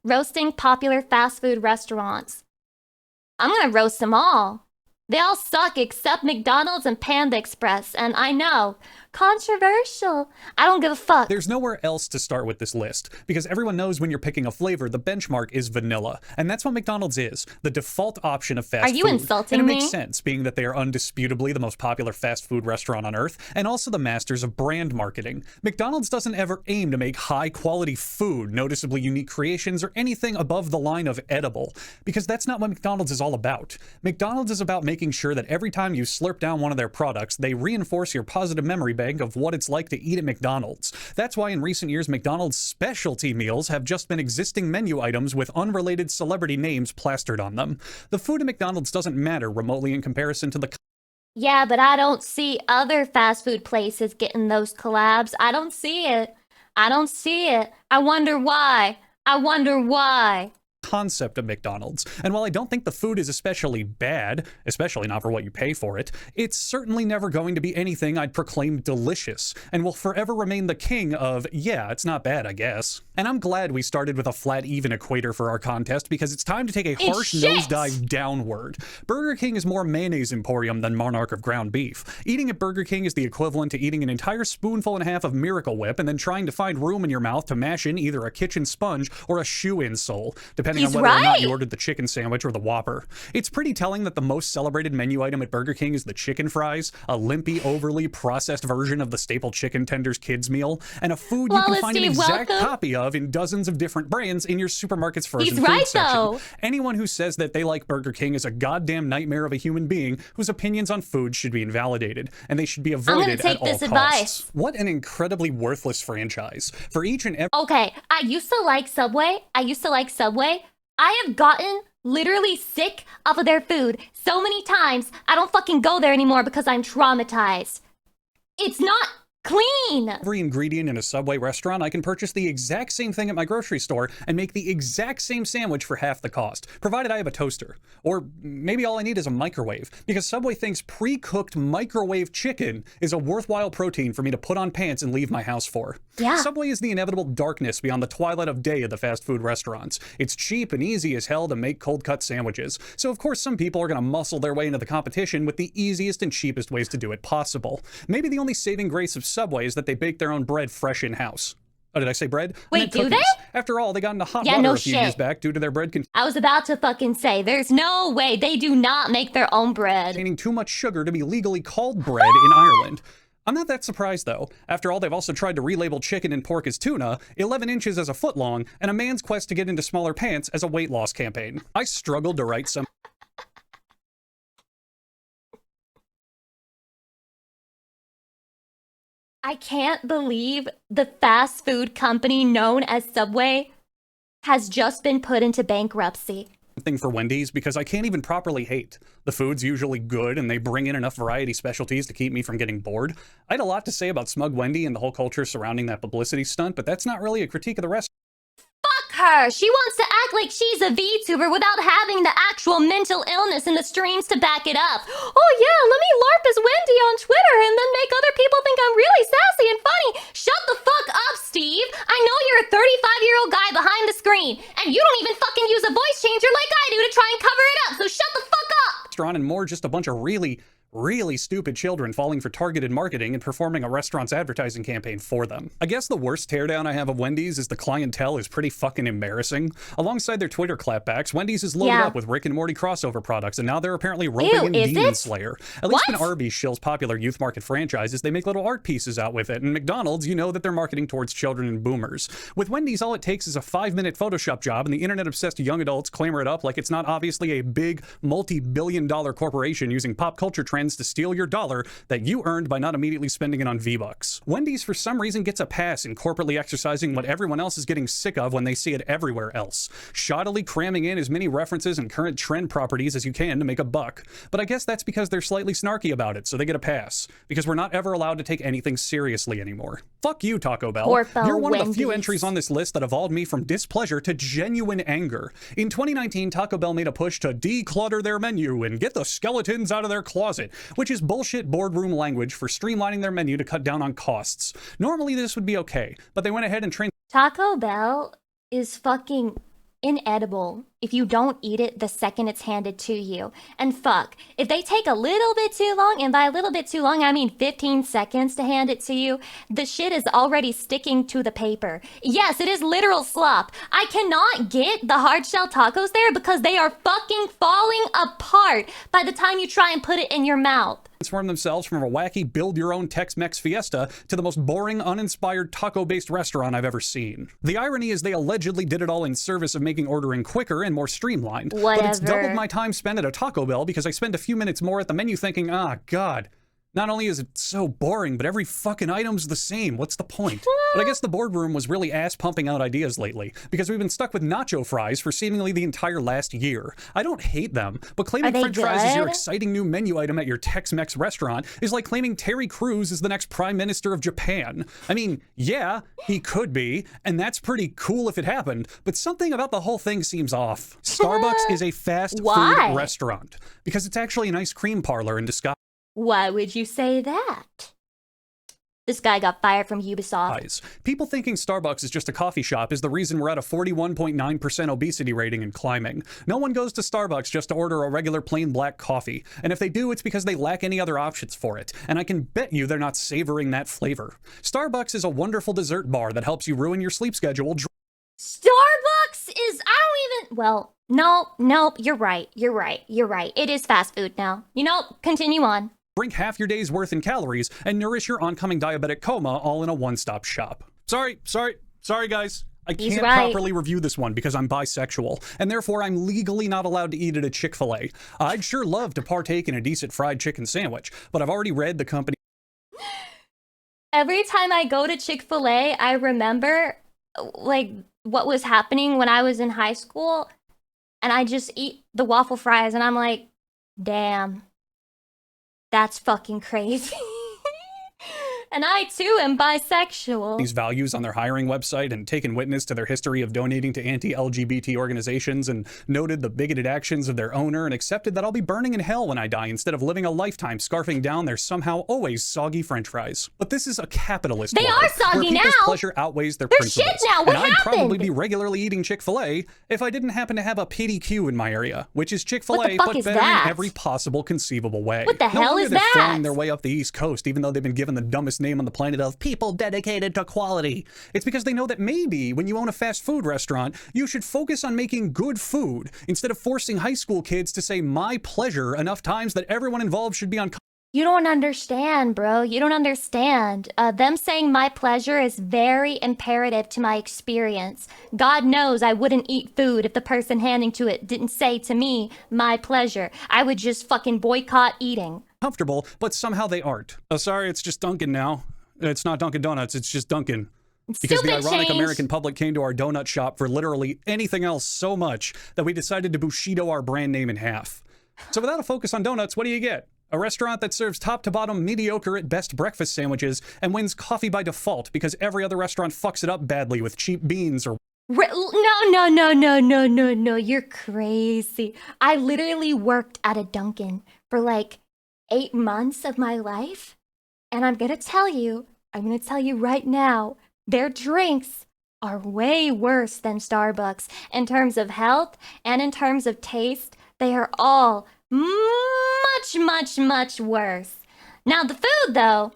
Roasting popular fast food restaurants. I'm gonna roast them all. They all suck except McDonald's and Panda Express, and I know, controversial. I don't give a fuck. There's nowhere else to start with this list, because everyone knows when you're picking a flavor, the benchmark is vanilla. And that's what McDonald's is, the default option of fast food. Are you insulting me? And it me? makes sense, being that they are undisputably the most popular fast food restaurant on earth, and also the masters of brand marketing. McDonald's doesn't ever aim to make high-quality food, noticeably unique creations, or anything above the line of edible, because that's not what McDonald's is all about. McDonald's is about making sure that every time you slurp down one of their products, they reinforce your positive memory bank of what it's like to eat at McDonald's. That's why in recent years, McDonald's specialty meals have just been existing menu items with unrelated celebrity names plastered on them. The food at McDonald's doesn't matter remotely in comparison to the... Yeah, but I don't see other fast food places getting those collabs. I don't see it. I don't see it. I wonder why. I wonder why. Concept of McDonald's. And while I don't think the food is especially bad, especially not for what you pay for it, it's certainly never going to be anything I'd proclaim delicious, and will forever remain the king of, yeah, it's not bad, I guess. And I'm glad we started with a flat even equator for our contest, because it's time to take a harsh nosedive downward. Burger King is more mayonnaise emporium than monarch of ground beef. Eating at Burger King is the equivalent to eating an entire spoonful and a half of Miracle Whip and then trying to find room in your mouth to mash in either a kitchen sponge or a shoe insole, depending on whether or not you ordered the chicken sandwich or the Whopper. It's pretty telling that the most celebrated menu item at Burger King is the chicken fries, a limpy, overly processed version of the staple chicken tenders kids meal, and a food you can find an exact copy of in dozens of different brands in your supermarket's frozen food section. Anyone who says that they like Burger King is a goddamn nightmare of a human being whose opinions on food should be invalidated, and they should be avoided at all costs. What an incredibly worthless franchise. For each and every... Okay, I used to like Subway. I have gotten literally sick off of their food so many times, I don't fucking go there anymore because I'm traumatized. It's not clean. Every ingredient in a Subway restaurant, I can purchase the exact same thing at my grocery store and make the exact same sandwich for half the cost, provided I have a toaster. Or maybe all I need is a microwave, because Subway thinks pre-cooked microwave chicken is a worthwhile protein for me to put on pants and leave my house for. Yeah. Subway is the inevitable darkness beyond the twilight of day of the fast food restaurants. It's cheap and easy as hell to make cold-cut sandwiches, so of course some people are going to muscle their way into the competition with the easiest and cheapest ways to do it possible. Maybe the only saving grace of Subway is that they bake their own bread fresh in-house. Oh, did I say bread? Wait, do they? After all, they got into hot water a few years back due to their bread I was about to fucking say, there's no way they do not make their own bread. containing too much sugar to be legally called bread in Ireland. I'm not that surprised, though. After all, they've also tried to relabel chicken and pork as tuna, 11 inches as a foot long, and a man's quest to get into smaller pants as a weight loss campaign. I struggled to write some... I can't believe the fast food company known as Subway has just been put into bankruptcy. Thing for Wendy's, because I can't even properly hate. The food's usually good and they bring in enough variety specialties to keep me from getting bored. I had a lot to say about Smug Wendy and the whole culture surrounding that publicity stunt, but that's not really a critique of the rest. Fuck her! She wants to act like she's a VTuber without having the actual mental illness and the streams to back it up. Oh yeah, let me LARP as Wendy on Twitter and then make other people think I'm really sassy and funny. Shut the fuck up, Steve! I know you're a 35-year-old guy behind the screen, and you don't even fucking use a voice changer like I do to try and cover it up, so shut the fuck up! And more just a bunch of really stupid children falling for targeted marketing and performing a restaurant's advertising campaign for them. I guess the worst teardown I have of Wendy's is the clientele is pretty fucking embarrassing. Alongside their Twitter clapbacks, Wendy's is loaded up with Rick and Morty crossover products, and now they're apparently roping in Demon Slayer. At least when Arby's shills popular youth market franchises, they make little art pieces out with it, and McDonald's, you know that they're marketing towards children and boomers. With Wendy's, all it takes is a 5-minute Photoshop job, and the internet-obsessed young adults clamor it up like it's not obviously a big, multi-billion-dollar corporation using pop culture trends to steal your dollar that you earned by not immediately spending it on V-Bucks. Wendy's, for some reason, gets a pass in corporately exercising what everyone else is getting sick of when they see it everywhere else. Shoddily cramming in as many references and current trend properties as you can to make a buck. But I guess that's because they're slightly snarky about it, so they get a pass. Because we're not ever allowed to take anything seriously anymore. Fuck you, Taco Bell. You're one of the few entries on this list that evolved me from displeasure to genuine anger. In 2019, Taco Bell made a push to declutter their menu and get the skeletons out of their closet, which is bullshit boardroom language for streamlining their menu to cut down on costs. Normally this would be okay, but they went ahead and trained... Taco Bell is fucking inedible if you don't eat it the second it's handed to you. And fuck, if they take a little bit too long, and by a little bit too long, I mean 15 seconds to hand it to you, the shit is already sticking to the paper. Yes, it is literal slop. I cannot get the hard shell tacos there because they are fucking falling apart by the time you try and put it in your mouth. Transform themselves from a wacky build-your-own Tex-Mex fiesta to the most boring, uninspired taco-based restaurant I've ever seen. The irony is they allegedly did it all in service of making ordering quicker and more streamlined. Whatever. But it's doubled my time spent at a Taco Bell because I spend a few minutes more at the menu thinking, ah, God. Not only is it so boring, but every fucking item's the same. What's the point? But I guess the boardroom was really ass-pumping out ideas lately, because we've been stuck with nacho fries for seemingly the entire last year. I don't hate them, but claiming French fries is your exciting new menu item at your Tex-Mex restaurant is like claiming Terry Crews is the next Prime Minister of Japan. I mean, yeah, he could be, and that's pretty cool if it happened, but something about the whole thing seems off. Starbucks is a fast food restaurant, because it's actually an ice cream parlor in disguise. Why would you say that? This guy got fired from Ubisoft. People thinking Starbucks is just a coffee shop is the reason we're at a 41.9% obesity rating and climbing. No one goes to Starbucks just to order a regular plain black coffee. And if they do, it's because they lack any other options for it. And I can bet you they're not savoring that flavor. Starbucks is a wonderful dessert bar that helps you ruin your sleep schedule. Starbucks is, well, no, you're right. It is fast food now. Continue on. Drink half your day's worth in calories and nourish your oncoming diabetic coma all in a one-stop shop. Sorry, guys. I can't properly review this one because I'm bisexual, and therefore I'm legally not allowed to eat at a Chick-fil-A. I'd sure love to partake in a decent fried chicken sandwich, but I've already read the company. Every time I go to Chick-fil-A, I remember, like, what was happening when I was in high school, and I just eat the waffle fries, and I'm like, damn. That's fucking crazy. And I, too, am bisexual. These values on their hiring website and taken witness to their history of donating to anti-LGBT organizations and noted the bigoted actions of their owner and accepted that I'll be burning in hell when I die instead of living a lifetime scarfing down their somehow always soggy french fries. But this is a capitalist They world are soggy where people's now. pleasure outweighs their They're principles. shit now. What and happened? I'd probably be regularly eating Chick-fil-A if I didn't happen to have a PDQ in my area, which is Chick-fil-A, but better in every possible conceivable way. What the hell is that? They're flying their way up the East Coast, even though they've been given the dumbest name on the planet of people dedicated to quality. It's because they know that maybe when you own a fast food restaurant, you should focus on making good food instead of forcing high school kids to say my pleasure enough times that everyone involved should be on. You don't understand, bro. You don't understand. Them saying my pleasure is very imperative to my experience. God knows I wouldn't eat food if the person handing to it didn't say to me, my pleasure. I would just fucking boycott eating. Comfortable, but somehow they aren't. Oh, sorry, it's just Dunkin' now. It's not Dunkin' Donuts, it's just Dunkin'. Because the ironic American public came to our donut shop for literally anything else so much that we decided to Bushido our brand name in half. So without a focus on donuts, what do you get? A restaurant that serves top to bottom mediocre at best breakfast sandwiches and wins coffee by default because every other restaurant fucks it up badly with cheap beans or... No, you're crazy. I literally worked at a Dunkin' for like 8 months of my life. And I'm gonna tell you right now, their drinks are way worse than Starbucks in terms of health and in terms of taste. They are all much worse. Now the food though,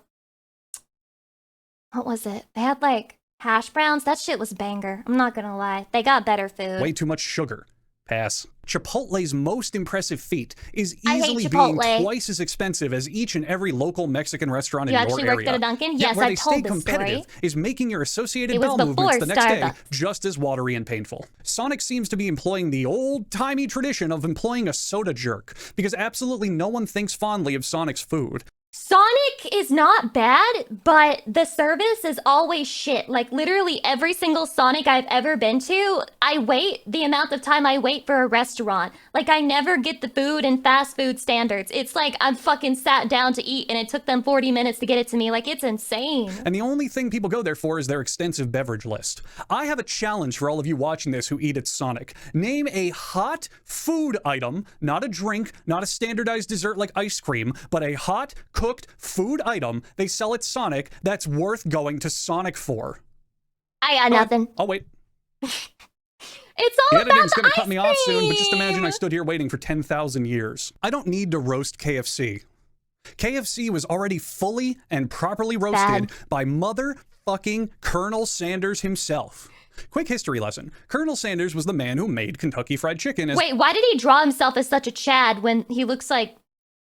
what was it? They had like hash browns. That shit was banger. I'm not gonna lie. They got better food. Way too much sugar. Pass. Chipotle's most impressive feat is easily being twice as expensive as each and every local Mexican restaurant in your area. You actually worked at a Dunkin'? Yes, where I they told stay this competitive story. is making your associated bowel movements the next day just as watery and painful. Sonic seems to be employing the old-timey tradition of employing a soda jerk, because absolutely no one thinks fondly of Sonic's food. Sonic is not bad, but the service is always shit. Like, literally every single Sonic I've ever been to, I wait the amount of time I wait for a restaurant. Like, I never get the food in fast food standards. It's like I'm fucking sat down to eat and it took them 40 minutes to get it to me. Like, it's insane. And the only thing people go there for is their extensive beverage list. I have a challenge for all of you watching this who eat at Sonic. Name a hot food item, not a drink, not a standardized dessert like ice cream, but a hot, cooked food item they sell at Sonic that's worth going to Sonic for. I got nothing. I'll wait. It's all The about editing's the gonna ice cut me off soon, but just cream. imagine I stood here waiting for 10,000 years. I don't need to roast KFC. KFC was already fully and properly roasted by motherfucking Colonel Sanders himself. Quick history lesson. Colonel Sanders was the man who made Kentucky Fried Chicken as— Wait, why did he draw himself as such a Chad when he looks like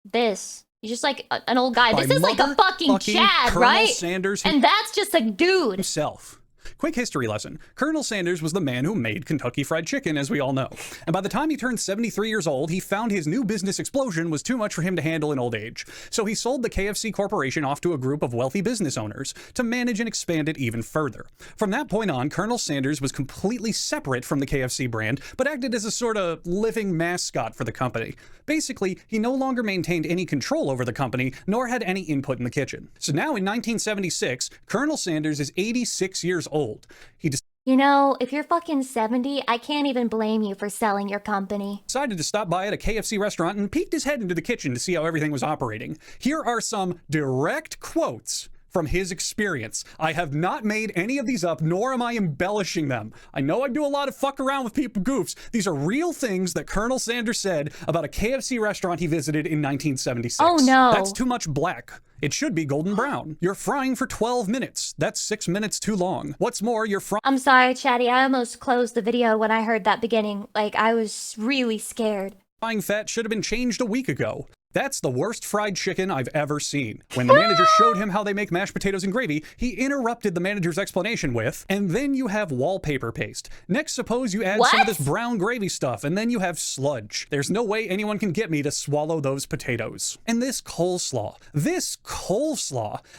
this? He's just like an old guy. by This is like a fucking Chad, Colonel right? Sanders And that's just a dude. himself. Quick history lesson. Colonel Sanders was the man who made Kentucky Fried Chicken, as we all know. And by the time he turned 73 years old, he found his new business explosion was too much for him to handle in old age. So he sold the KFC Corporation off to a group of wealthy business owners to manage and expand it even further. From that point on, Colonel Sanders was completely separate from the KFC brand, but acted as a sort of living mascot for the company. Basically, he no longer maintained any control over the company, nor had any input in the kitchen. So now in 1976, Colonel Sanders is 86 years old. He You know, if you're fucking 70, I can't even blame you for selling your company. decided to stop by at a KFC restaurant and peeked his head into the kitchen to see how everything was operating. Here are some direct quotes from his experience. I have not made any of these up, nor am I embellishing them. I know I do a lot of fuck around with people goofs. These are real things that Colonel Sanders said about a KFC restaurant he visited in 1976. Oh, no. That's too much black. It should be golden brown. You're frying for 12 minutes. That's 6 minutes too long. What's more, you're frying— I'm sorry, Chatty. I almost closed the video when I heard that beginning. Like, I was really scared. frying fat should have been changed a week ago. That's the worst fried chicken I've ever seen. When the manager showed him how they make mashed potatoes and gravy, he interrupted the manager's explanation with, and then you have wallpaper paste. Next, suppose you add some of What? this brown gravy stuff, and then you have sludge. There's no way anyone can get me to swallow those potatoes. And this coleslaw,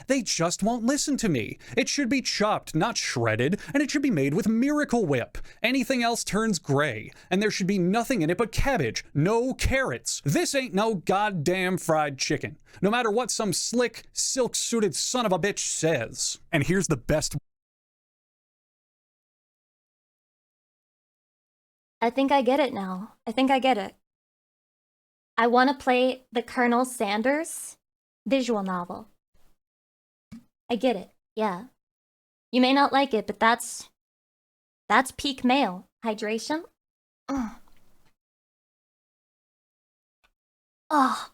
they just won't listen to me. It should be chopped, not shredded, and it should be made with Miracle Whip. Anything else turns gray, and there should be nothing in it but cabbage, no carrots. This ain't no goddamn fried chicken, no matter what some slick, silk-suited son of a bitch says. And here's the best— I think I get it now. I think I get it. I want to play the Colonel Sanders visual novel. I get it. Yeah. You may not like it, but that's peak male hydration. Oh.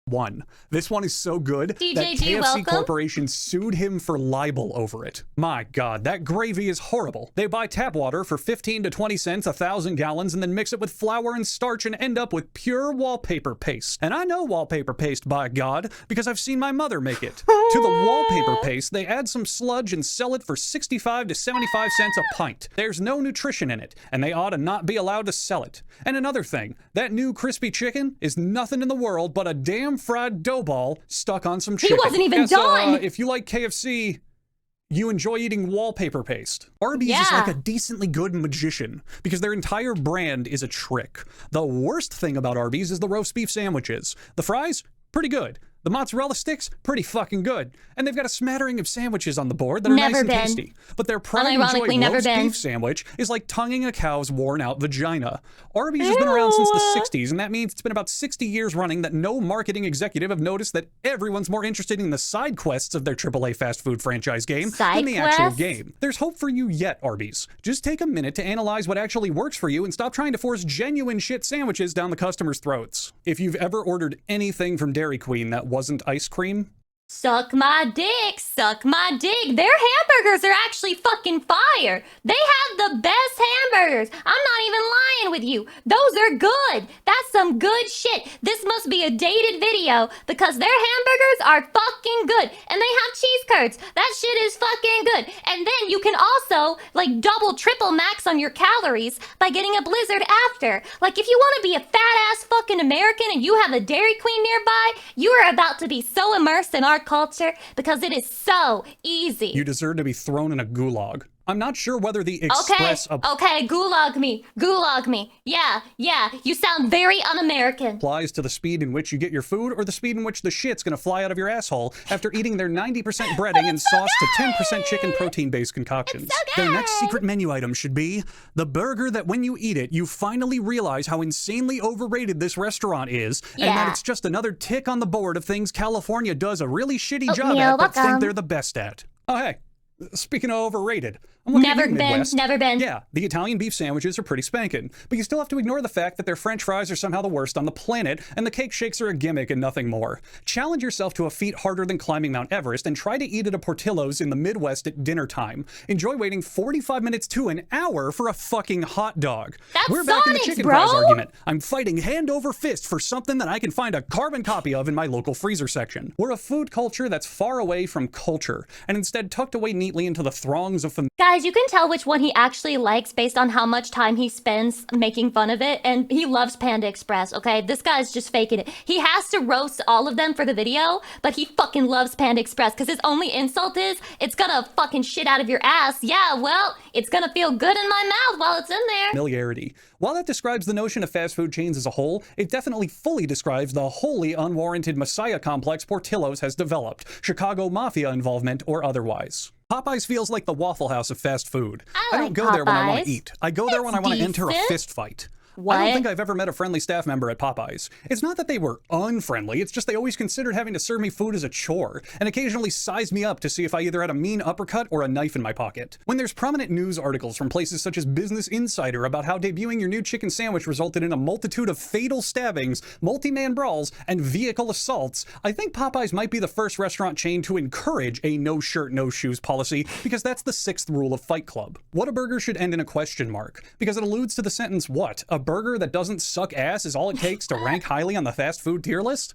one. This one is so good that DJG, KFC welcome. Corporation sued him for libel over it. My God, that gravy is horrible. They buy tap water for 15 to 20 cents 1,000 gallons and then mix it with flour and starch and end up with pure wallpaper paste. And I know wallpaper paste, by God, because I've seen my mother make it. To the wallpaper paste, they add some sludge and sell it for 65 to 75 cents a pint. There's no nutrition in it, and they ought to not be allowed to sell it. And another thing, that new crispy chicken is nothing in the world but a damn fried dough ball stuck on some chicken. He wasn't even Yes, done! If you like KFC, you enjoy eating wallpaper paste. Arby's is Yeah. like a decently good magician because their entire brand is a trick. The worst thing about Arby's is the roast beef sandwiches. The fries, pretty good. The mozzarella sticks, pretty fucking good. And they've got a smattering of sandwiches on the board that are Never nice and been. tasty. But their pride and joy Unironically, never roast been. beef sandwich is like tonguing a cow's worn out vagina. Arby's has been around since the Ew. 60s, and that means it's been about 60 years running that no marketing executive have noticed that everyone's more interested in the side quests of their AAA fast food franchise game Side than the actual quests? game. There's hope for you yet, Arby's. Just take a minute to analyze what actually works for you and stop trying to force genuine shit sandwiches down the customers' throats. If you've ever ordered anything from Dairy Queen that wasn't ice cream, Suck my dick, suck my dick. Their hamburgers are actually fucking fire. They have the best hamburgers. I'm not even lying with you. Those are good. That's some good shit. This must be a dated video because their hamburgers are fucking good. And they have cheese curds. That shit is fucking good. And then you can also like double, triple max on your calories by getting a Blizzard after. Like if you want to be a fat ass fucking American and you have a Dairy Queen nearby, you are about to be so immersed in our culture because it is so easy. you deserve to be thrown in a gulag. I'm not sure whether the express Okay, gulag me. Yeah, you sound very un-American. applies to the speed in which you get your food or the speed in which the shit's gonna fly out of your asshole after eating their 90% breading and sauce to 10% chicken protein-based concoctions. Their next secret menu item should be the burger that when you eat it, you finally realize how insanely overrated this restaurant is and that Yeah. it's just another tick on the board of things California does a really shitty job you're at but think welcome. they're the best at. Oh, hey. Speaking of overrated, I'm looking at Never you, been, Midwest. never been. Yeah, the Italian beef sandwiches are pretty spanking, but you still have to ignore the fact that their French fries are somehow the worst on the planet, and the cake shakes are a gimmick and nothing more. Challenge yourself to a feat harder than climbing Mount Everest and try to eat at a Portillo's in the Midwest at dinner time. Enjoy waiting 45 minutes to an hour for a fucking hot dog. That's We're back in the Sonic's, chicken bro. fries argument. I'm fighting hand over fist for something that I can find a carbon copy of in my local freezer section. We're a food culture that's far away from culture, and instead tucked away neatly into the throngs of Guys, you can tell which one he actually likes based on how much time he spends making fun of it, and he loves Panda Express, okay? This guy's just faking it. He has to roast all of them for the video, but he fucking loves Panda Express because his only insult is, it's gonna fucking shit out of your ass. Yeah, well, it's gonna feel good in my mouth while it's in there. familiarity. While that describes the notion of fast food chains as a whole, it definitely fully describes the wholly unwarranted messiah complex Portillo's has developed, Chicago mafia involvement or otherwise. Popeyes feels like the Waffle House of fast food. I don't like go there when I want Popeyes. to eat. I go there when I want to enter a decent. fist fight. I What? don't think I've ever met a friendly staff member at Popeyes. It's not that they were unfriendly, it's just they always considered having to serve me food as a chore, and occasionally sized me up to see if I either had a mean uppercut or a knife in my pocket. When there's prominent news articles from places such as Business Insider about how debuting your new chicken sandwich resulted in a multitude of fatal stabbings, multi-man brawls, and vehicle assaults, I think Popeyes might be the first restaurant chain to encourage a no shirt, no shoes policy, because that's the 6th rule of Fight Club. Whataburger should end in a question mark, because it alludes to the sentence, what? A burger that doesn't suck ass is all it takes to rank highly on the fast food tier list?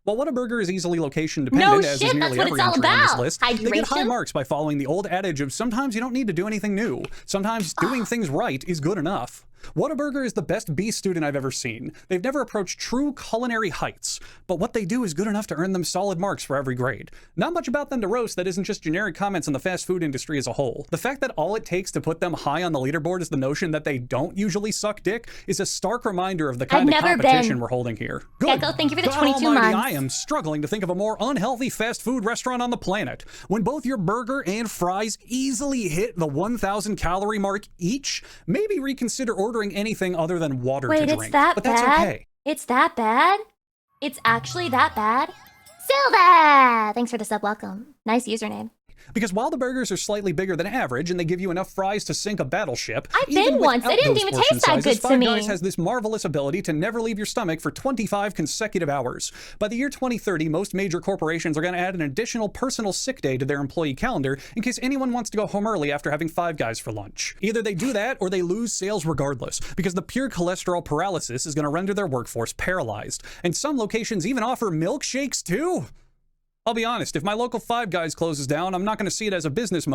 While Whataburger is easily location dependent, No as shit, is nearly that's what every it's all entry on this about. list, they get high Hydration? marks by following the old adage of sometimes you don't need to do anything new. Sometimes doing things right is good enough. Whataburger is the best B student I've ever seen. They've never approached true culinary heights, but what they do is good enough to earn them solid marks for every grade. Not much about them to roast that isn't just generic comments on the fast food industry as a whole. The fact that all it takes to put them high on the leaderboard is the notion that they don't usually suck dick is a stark reminder of the kind of never competition been. we're holding here. Good. Gecko, thank you for the God 22 almighty, months. I am struggling to think of a more unhealthy fast food restaurant on the planet. When both your burger and fries easily hit the 1,000 calorie mark each, maybe reconsider ordering anything other than water Wait, to it's drink. that but that's bad? okay. It's that bad? It's actually that bad? Silva! Thanks for the sub, welcome. Nice username. Because while the burgers are slightly bigger than average and they give you enough fries to sink a battleship, I've even been once. They without didn't those even portion taste that sizes, good to Five me. Guys has this marvelous ability to never leave your stomach for 25 consecutive hours. By the year 2030, most major corporations are going to add an additional personal sick day to their employee calendar in case anyone wants to go home early after having Five Guys for lunch. Either they do that or they lose sales regardless, because the pure cholesterol paralysis is going to render their workforce paralyzed. And some locations even offer milkshakes too. I'll be honest, if my local Five Guys closes down, I'm not going to see it as a business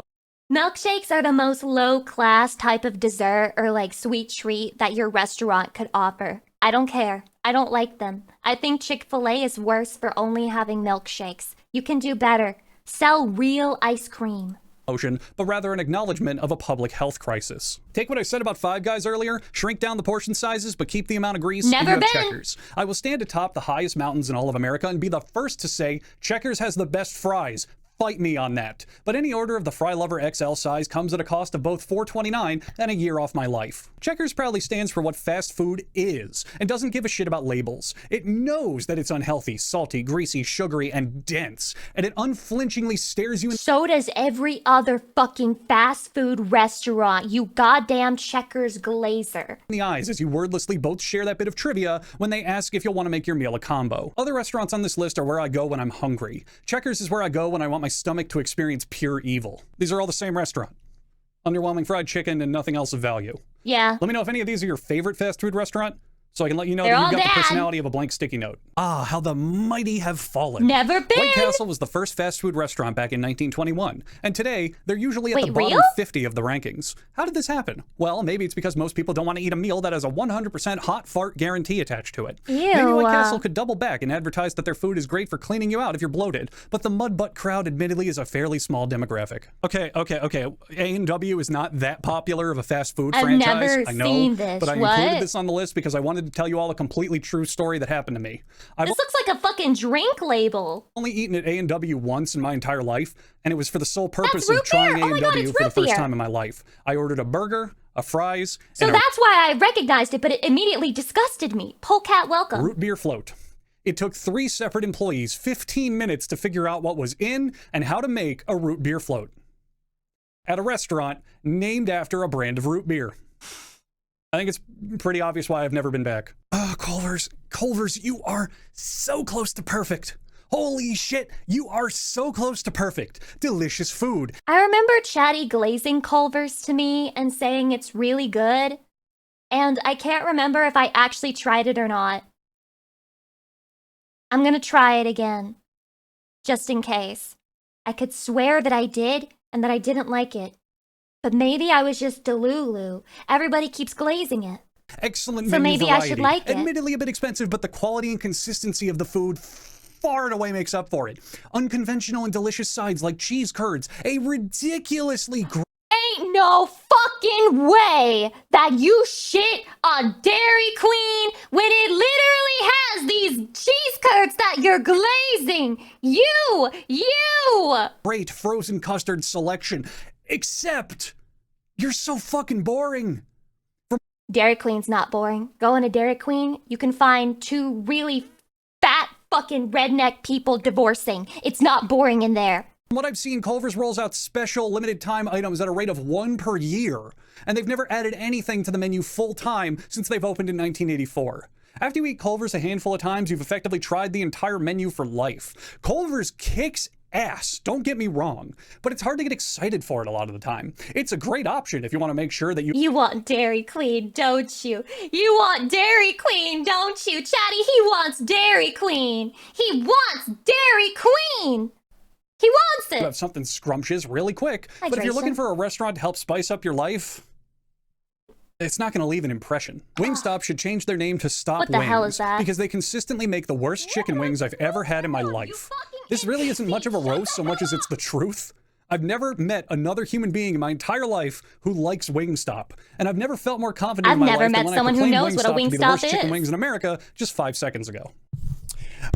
Milkshakes are the most low-class type of dessert or like sweet treat that your restaurant could offer. I don't care. I don't like them. I think Chick-fil-A is worse for only having milkshakes. You can do better. Sell real ice cream. motion, but rather an acknowledgement of a public health crisis. Take what I said about Five Guys earlier, shrink down the portion sizes, but keep the amount of grease, Never and you have been. Checkers. I will stand atop the highest mountains in all of America and be the first to say Checkers has the best fries. Fight me on that. But any order of the Fry Lover XL size comes at a cost of both $4.29 and a year off my life. Checkers proudly stands for what fast food is and doesn't give a shit about labels. It knows that it's unhealthy, salty, greasy, sugary, and dense, and it unflinchingly stares you in So does every other fucking fast food restaurant, you goddamn Checkers glazer. the eyes as you wordlessly both share that bit of trivia when they ask if you'll want to make your meal a combo. Other restaurants on this list are where I go when I'm hungry. Checkers is where I go when I want my stomach to experience pure evil. These are all the same restaurant. Underwhelming fried chicken and nothing else of value. Yeah. Let me know if any of these are your favorite fast food restaurant, so I can let you know They're that all you've got the bad. personality of a blank sticky note. Ah, how the mighty have fallen. Never been. White Castle was the first fast food restaurant back in 1921, and today they're usually at the Wait, bottom real? 50 of the rankings. How did this happen? Well, maybe it's because most people don't want to eat a meal that has a 100% hot fart guarantee attached to it. Maybe Ew. White Castle could double back and advertise that their food is great for cleaning you out if you're bloated, but the mud butt crowd admittedly is a fairly small demographic. Okay. A&W is not that popular of a fast food I've franchise. never I know, seen this. but I What? included this on the list because I wanted to tell you all a completely true story that happened to me. I've This looks like a fucking drink label. only eaten at A&W once in my entire life, and it was for the sole purpose root of trying beer. Oh my God, A&W it's for the root first beer. time in my life. I ordered a burger, a fries, So and a that's why I recognized it, but it immediately disgusted me. Polecat welcome. root beer float. It took 3 separate employees 15 minutes to figure out what was in and how to make a root beer float. at a restaurant named after a brand of root beer. I think it's pretty obvious why I've never been back. Oh, Culver's, you are so close to perfect. Holy shit, you are so close to perfect. Delicious food. I remember Chatty glazing Culver's to me and saying it's really good. And I can't remember if I actually tried it or not. I'm gonna try it again. Just in case. I could swear that I did and that I didn't like it. But maybe I was just delulu. Everybody keeps glazing it. Excellent So menu maybe variety. I should like it. Admittedly a bit expensive, but the quality and consistency of the food far and away makes up for it. Unconventional and delicious sides like cheese curds, a ridiculously Ain't no fucking way that you shit on Dairy Queen when it literally has these cheese curds that you're glazing. You! great frozen custard selection. Except, you're so fucking boring. Dairy Queen's not boring. Go into Dairy Queen, you can find two really fat fucking redneck people divorcing. It's not boring in there. From what I've seen, Culver's rolls out special limited time items at a rate of 1 per year, and they've never added anything to the menu full time since they've opened in 1984. After you eat Culver's a handful of times, you've effectively tried the entire menu for life. Culver's kicks ass, don't get me wrong, but it's hard to get excited for it a lot of the time. It's a great option if you want to make sure that You want Dairy Queen, don't you? You want Dairy Queen, don't you? Chatty, he wants Dairy Queen. He wants Dairy Queen. He wants it. have something scrumptious really quick. But if you're looking for a restaurant to help spice up your life, it's not going to leave an impression. Wingstop should change their name to Stop What the Wings hell is that? because they consistently make the worst chicken wings I've ever had in my life. This really isn't much of a roast so much as it's the truth. I've never met another human being in my entire life who likes Wingstop, and I've never felt more confident in my life than when I proclaimed Wingstop to be the worst chicken wings in America just 5 seconds ago.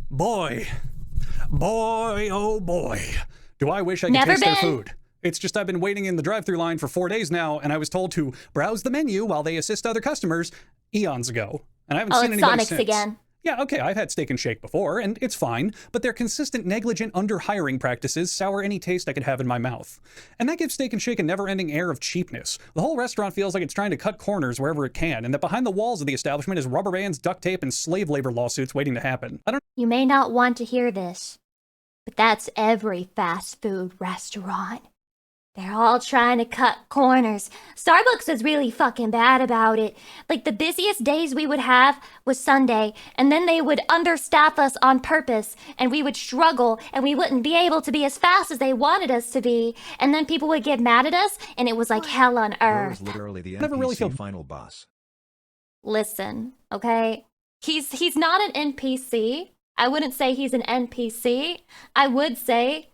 Boy, oh boy, do I wish I could taste their food. It's just I've been waiting in the drive-thru line for 4 days now, and I was told to browse the menu while they assist other customers eons ago, and I haven't seen anybody Sonic's since. again. Yeah, okay, I've had Steak and Shake before, and it's fine, but their consistent negligent under-hiring practices sour any taste I could have in my mouth. And that gives Steak and Shake a never-ending air of cheapness. The whole restaurant feels like it's trying to cut corners wherever it can, and that behind the walls of the establishment is rubber bands, duct tape, and slave labor lawsuits waiting to happen. You may not want to hear this, but that's every fast food restaurant. They're all trying to cut corners. Starbucks is really fucking bad about it. Like, the busiest days we would have was Sunday, and then they would understaff us on purpose, and we would struggle, and we wouldn't be able to be as fast as they wanted us to be, and then people would get mad at us, and it was like hell on Bro is earth. literally the Never really feel- final boss. Listen, okay? He's not an NPC. I wouldn't say he's an NPC. I would say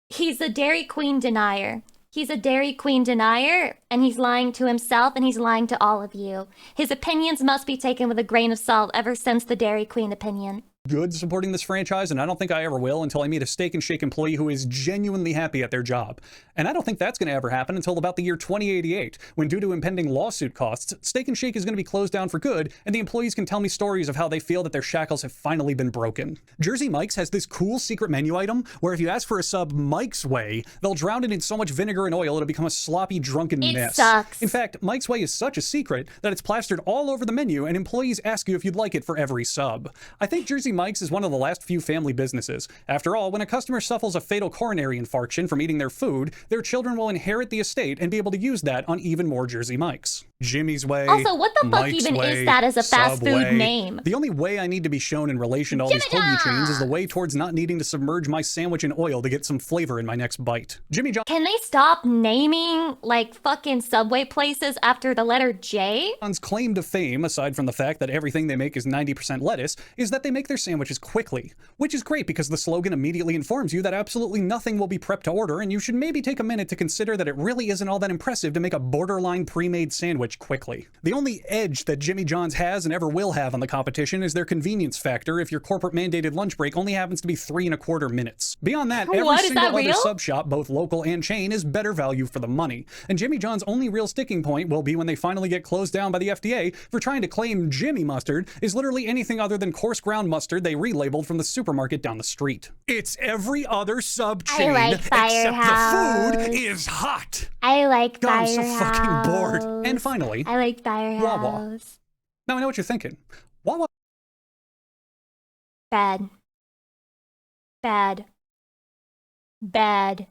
he's a Dairy Queen denier. He's a Dairy Queen denier, and he's lying to himself, and he's lying to all of you. His opinions must be taken with a grain of salt ever since the Dairy Queen opinion. Good supporting this franchise, and I don't think I ever will until I meet a Steak and Shake employee who is genuinely happy at their job. And I don't think that's going to ever happen until about the year 2088, when due to impending lawsuit costs, Steak and Shake is going to be closed down for good, and the employees can tell me stories of how they feel that their shackles have finally been broken. Jersey Mike's has this cool secret menu item where if you ask for a sub Mike's Way, they'll drown it in so much vinegar and oil it'll become a sloppy, drunken mess. Sucks. In fact, Mike's Way is such a secret that it's plastered all over the menu, and employees ask you if you'd like it for every sub. I think Jersey Mike's is one of the last few family businesses. After all, when a customer suffers a fatal coronary infarction from eating their food, their children will inherit the estate and be able to use that on even more Jersey Mike's. Jimmy's Way. Also, what the fuck Mike's even Way, is that as a fast Subway. food name? The only way I need to be shown in relation to all these Jimmy hoagie chains John's. is the way towards not needing to submerge my sandwich in oil to get some flavor in my next bite. Jimmy Can they stop naming, like, fucking Subway places after the letter J? John's claim to fame, aside from the fact that everything they make is 90% lettuce, is that they make their sandwiches quickly, which is great because the slogan immediately informs you that absolutely nothing will be prepped to order, and you should maybe take a minute to consider that it really isn't all that impressive to make a borderline pre-made sandwich quickly. The only edge that Jimmy John's has and ever will have on the competition is their convenience factor if your corporate mandated lunch break only happens to be 3¼ minutes. Beyond that, every What, is single that other real? sub shop, both local and chain, is better value for the money. And Jimmy John's only real sticking point will be when they finally get closed down by the FDA for trying to claim Jimmy mustard is literally anything other than coarse ground mustard mustard they relabeled from the supermarket down the street. It's every other sub-chain like except the Firehouse. food is hot. I like God, I'm so Firehouse. fucking bored. And finally, I like Firehouse. Wawa. Now I know what you're thinking. Wawa Bad. Bad. Bad.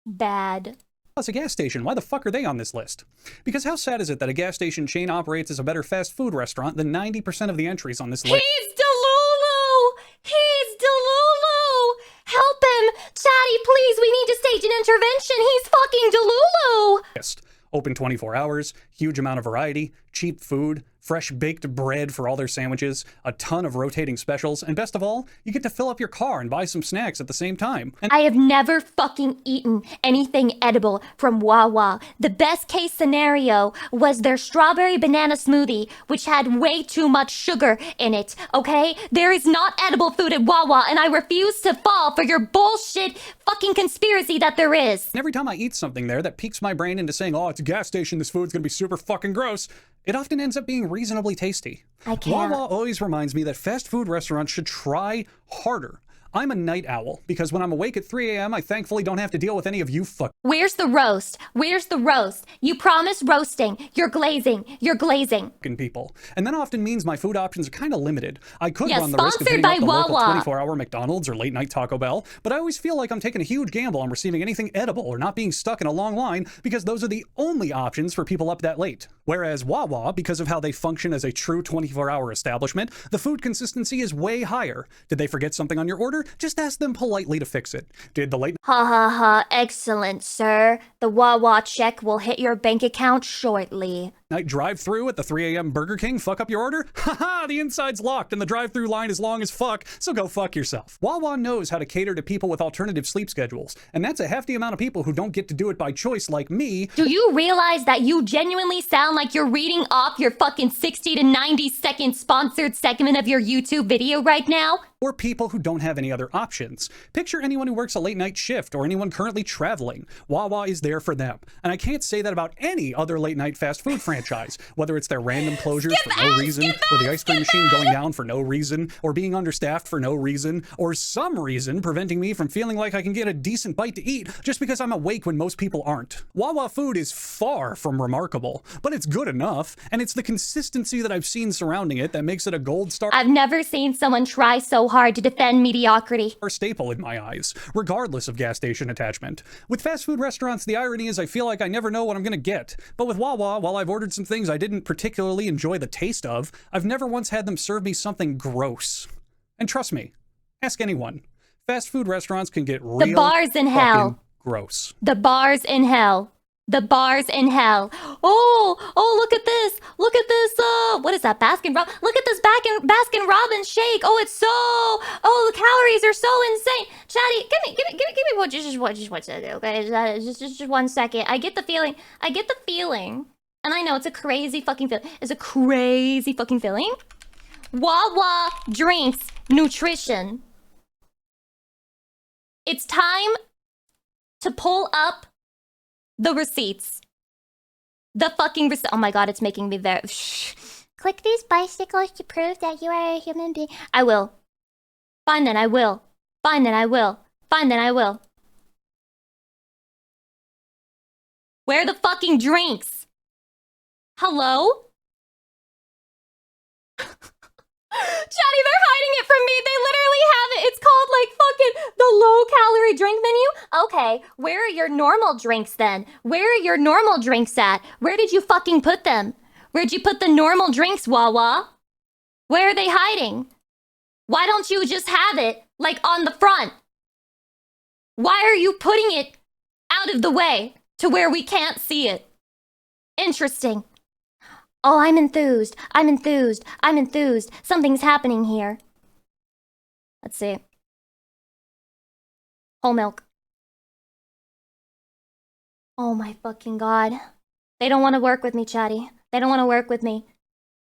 Bad. is a gas station. Why the fuck are they on this list? Because how sad is it that a gas station chain operates as a better fast food restaurant than 90% of the entries on this list? He's Delulu! He's Delulu! Help him! Chatty, please, we need to stage an intervention. He's fucking Delulu! Open 24 hours, huge amount of variety, cheap food, fresh baked bread for all their sandwiches, a ton of rotating specials, and best of all, you get to fill up your car and buy some snacks at the same time. And I have never fucking eaten anything edible from Wawa. The best case scenario was their strawberry banana smoothie, which had way too much sugar in it, okay? There is not edible food at Wawa, and I refuse to fall for your bullshit fucking conspiracy that there is. every time I eat something there that piques my brain into saying, oh, it's a gas station, this food's gonna be super fucking gross, it often ends up being reasonably tasty. I can't. Wawa always reminds me that fast food restaurants should try harder. I'm a night owl, because when I'm awake at 3 a.m., I thankfully don't have to deal with any of you Where's the roast? Where's the roast? You promised roasting. You're glazing. You're glazing. fucking people. And that often means my food options are kind of limited. I could Yeah, run the risk of sponsored hitting up by the local Wawa. 24-hour McDonald's or late-night Taco Bell, but I always feel like I'm taking a huge gamble on receiving anything edible or not being stuck in a long line because those are the only options for people up that late. Whereas Wawa, because of how they function as a true 24-hour establishment, the food consistency is way higher. Did they forget something on your order? Just ask them politely to fix it. Did the late Ha ha ha. Excellent, sir. The Wawa check will hit your bank account shortly. night drive-thru at the 3 a.m. Burger King fuck up your order? Haha, the inside's locked and the drive-thru line is long as fuck, so go fuck yourself. Wawa knows how to cater to people with alternative sleep schedules, and that's a hefty amount of people who don't get to do it by choice like me. Do you realize that you genuinely sound like you're reading off your fucking 60 to 90 second sponsored segment of your YouTube video right now? Or people who don't have any other options. Picture anyone who works a late night shift or anyone currently traveling. Wawa is there for them. And I can't say that about any other late night fast food franchise, whether it's their random closures for no reason, or the ice cream machine going down for no reason, or being understaffed for no reason, or some reason preventing me from feeling like I can get a decent bite to eat just because I'm awake when most people aren't. Wawa food is far from remarkable, but it's good enough, and it's the consistency that I've seen surrounding it that makes it a gold star. I've never seen someone try so hard to defend mediocrity. Staple in my eyes, regardless of gas station attachment. With fast food restaurants, the irony is I feel like I never know what I'm gonna get. But with Wawa, while I've ordered some things I didn't particularly enjoy the taste of, I've never once had them serve me something gross. And trust me, ask anyone. Fast food restaurants can get real The bars in hell. gross. The bars in hell. The bars in hell. Oh, look at this. Look at this. What is that? Baskin Robbins. Look at this Baskin Robbins shake. The calories are so insane. Chatty, give me just one second, okay? Just 1 second. I get the feeling, and I know it's a crazy fucking feeling. It's a crazy fucking feeling. Wawa drinks nutrition. It's time to pull up the receipts. The fucking receipt. Oh my god, it's making me very... Click these bicycles to prove that you are a human being. I will. Fine then, I will. Fine then, I will. Fine then, I will. Where are the fucking drinks? Hello? Chatty, they're hiding it from me. They literally have it. It's called like fucking the low-calorie drink menu. Okay, where are your normal drinks then? Where are your normal drinks at? Where did you fucking put them? Where'd you put the normal drinks, Wawa? Where are they hiding? Why don't you just have it, like, on the front? Why are you putting it out of the way to where we can't see it? Interesting. Oh, I'm enthused. I'm enthused. I'm enthused. Something's happening here. Let's see. Whole milk. Oh my fucking god. They don't want to work with me, Chatty. They don't want to work with me.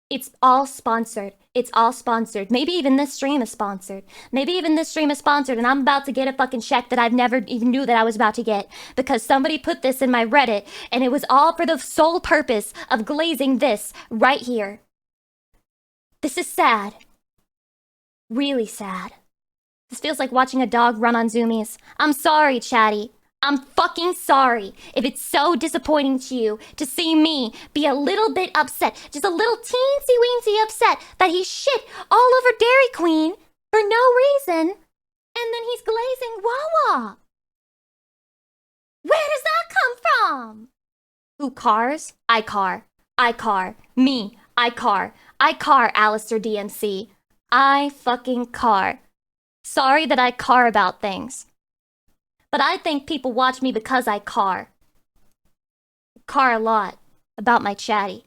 It's all sponsored. It's all sponsored. Maybe even this stream is sponsored. Maybe even this stream is sponsored and I'm about to get a fucking check that I've never even knew that I was about to get because somebody put this in my Reddit and it was all for the sole purpose of glazing this right here. This is sad. Really sad. This feels like watching a dog run on zoomies. I'm sorry, Chatty. I'm fucking sorry if it's so disappointing to you to see me be a little bit upset, just a little teensy weensy upset that he shit all over Dairy Queen for no reason, and then he's glazing Wawa. Where does that come from? Who cars? I car. I car. Me. I car. I car, Alistair DMC. I fucking car. Sorry that I car about things. But I think people watch me because I car. Car a lot about my Chatty.